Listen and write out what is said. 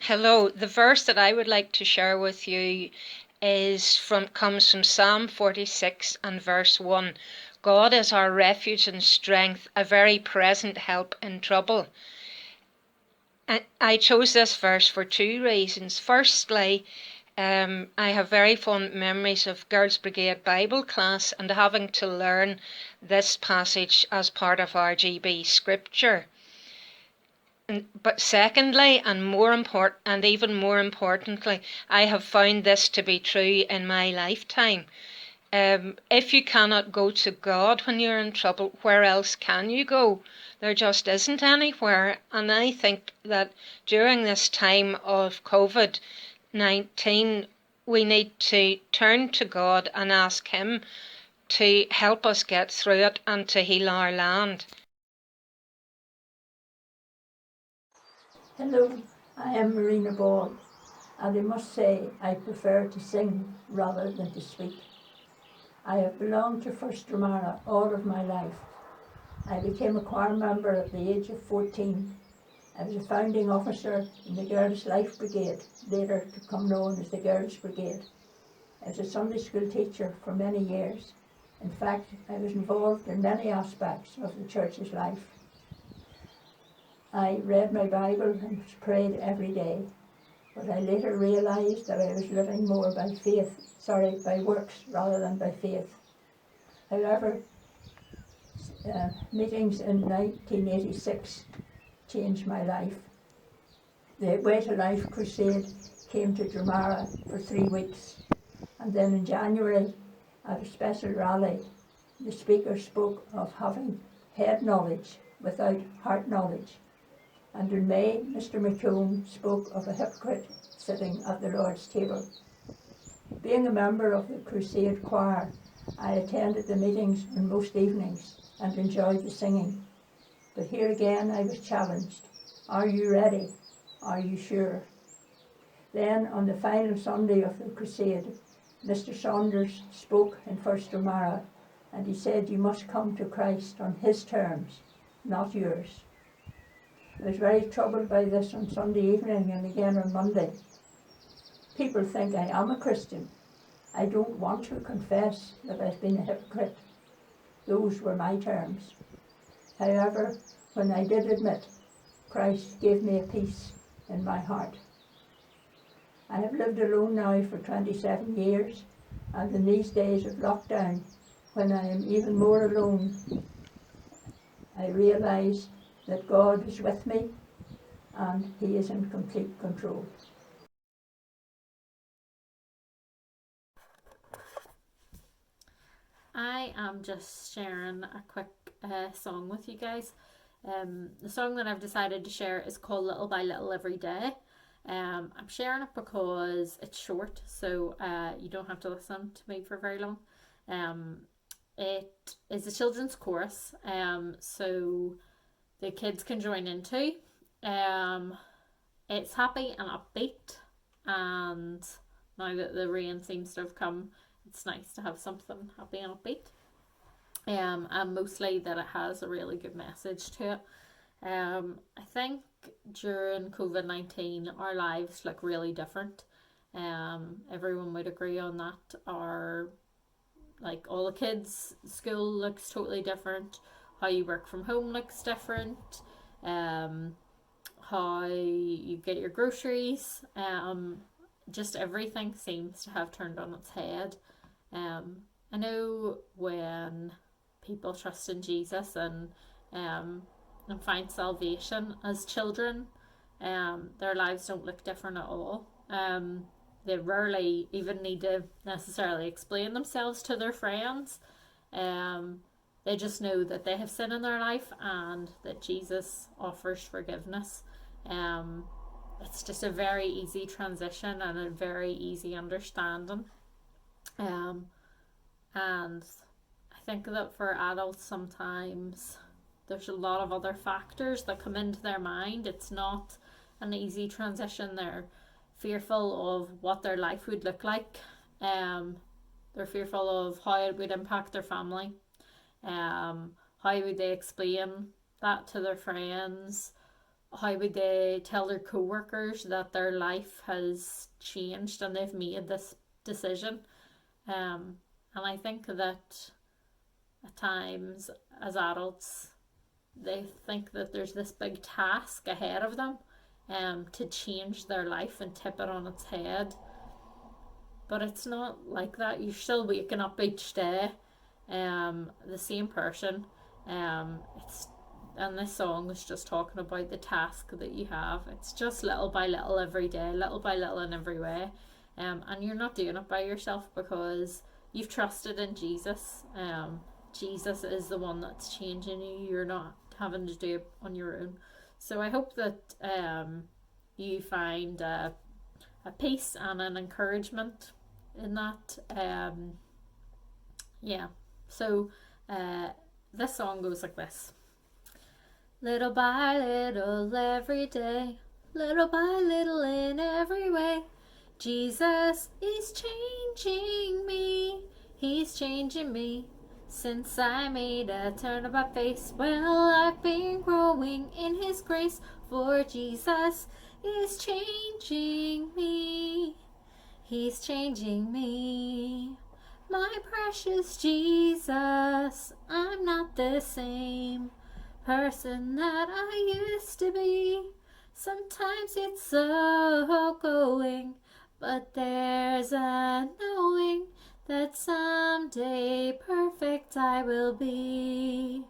Hello. The verse that I would like to share with you comes from Psalm 46 and verse 1. God is our refuge and strength, a very present help in trouble. I chose this verse for two reasons. Firstly, I have very fond memories of Girls' Brigade Bible class and having to learn this passage as part of our GB scripture. But secondly, and even more importantly, I have found this to be true in my lifetime. If you cannot go to God when you're in trouble, where else can you go? There just isn't anywhere. And I think that during this time of COVID-19, we need to turn to God and ask Him to help us get through it and to heal our land. Hello, I am Marina and I must say I prefer to sing rather than to speak. I have belonged to First Dromara all of my life. I became a choir member at the age of 14. I was a founding officer in the Girls' Life Brigade, later to become known as the Girls' Brigade. I was a Sunday school teacher for many years. In fact, I was involved in many aspects of the church's life. I read my Bible and prayed every day, but I later realised that I was living more by by works rather than by faith. However, meetings in 1986 changed my life. The Way to Life crusade came to Dromara for 3 weeks, and then in January at a special rally, the speaker spoke of having head knowledge without heart knowledge. And in May, Mr. McComb spoke of a hypocrite sitting at the Lord's table. Being a member of the Crusade Choir, I attended the meetings on most evenings and enjoyed the singing. But here again I was challenged. Are you ready? Are you sure? Then on the final Sunday of the Crusade, Mr. Saunders spoke in First Dromara, and he said you must come to Christ on His terms, not yours. I was very troubled by this on Sunday evening and again on Monday. People think I am a Christian. I don't want to confess that I've been a hypocrite. Those were my terms. However, when I did admit, Christ gave me a peace in my heart. I have lived alone now for 27 years, and in these days of lockdown, when I am even more alone, I realise that God is with me and He is in complete control. I am just sharing a quick song with you guys. The song that I've decided to share is called Little by Little Every Day. I'm sharing it because it's short, so you don't have to listen to me for very long. It is a children's chorus, so the kids can join into. It's happy and upbeat, and now that the rain seems to have come, it's nice to have something happy and upbeat. And mostly that it has a really good message to it. I think during COVID-19 our lives look really different. Everyone would agree on that. All the kids' school looks totally different. How you work from home looks different. How you get your groceries. Just everything seems to have turned on its head. I know when people trust in Jesus and find salvation as children, their lives don't look different at all. They rarely even need to necessarily explain themselves to their friends. They just know that they have sin in their life and that Jesus offers forgiveness. It's just a very easy transition and a very easy understanding. And I think that for adults sometimes there's a lot of other factors that come into their mind. It's not an easy transition. They're fearful of what their life would look like. They're fearful of how it would impact their family. How would they explain that to their friends? how would they tell their co-workers that their life has changed and they've made this decision? And I think that at times as adults, they think that there's this big task ahead of them to change their life and tip it on its head. But it's not like that. You're still waking up each day, the same person. It's and this song is just talking about the task that you have. It's just little by little every day, little by little in every way. And you're not doing it by yourself because you've trusted in Jesus. Jesus is the one that's changing you. You're not having to do it on your own. So I hope that you find a peace and an encouragement in that. Yeah. So this song goes like this. Little by little every day, little by little in every way, Jesus is changing me, he's changing me. Since I made a turn of my face, well, I've been growing in his grace, for Jesus is changing me, he's changing me. My precious Jesus, I'm not the same person that I used to be. Sometimes it's so going, but there's a knowing that someday perfect I will be.